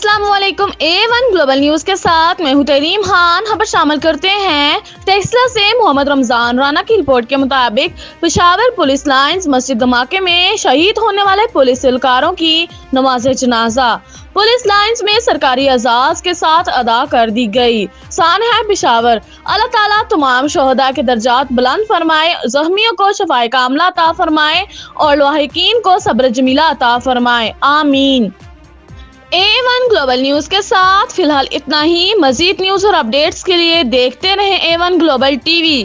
अस्सलाम वालेकुम। A1 global news के साथ मैं हूं तरीम खान। खबर शामिल करते हैं टेक्सला से मोहम्मद रमजान राना की रिपोर्ट के मुताबिक पेशावर पुलिस लाइंस मस्जिद धमाके में शहीद होने वाले पुलिस एहलकारों की नमाज़े जनाजा पुलिस लाइंस में सरकारी एजाज के साथ अदा कर दी गई। सान है पेशावर, अल्लाह ताला तमाम शोहदा के दर्जात बुलंद फरमाए, जख्मियों को शफाए कामला अता फरमाए और लाहिकीन को सब्र जमीला अता फरमाए, आमीन। A1 ग्लोबल न्यूज के साथ फिलहाल इतना ही। मजीद न्यूज और अपडेट्स के लिए देखते रहें A1 ग्लोबल टीवी।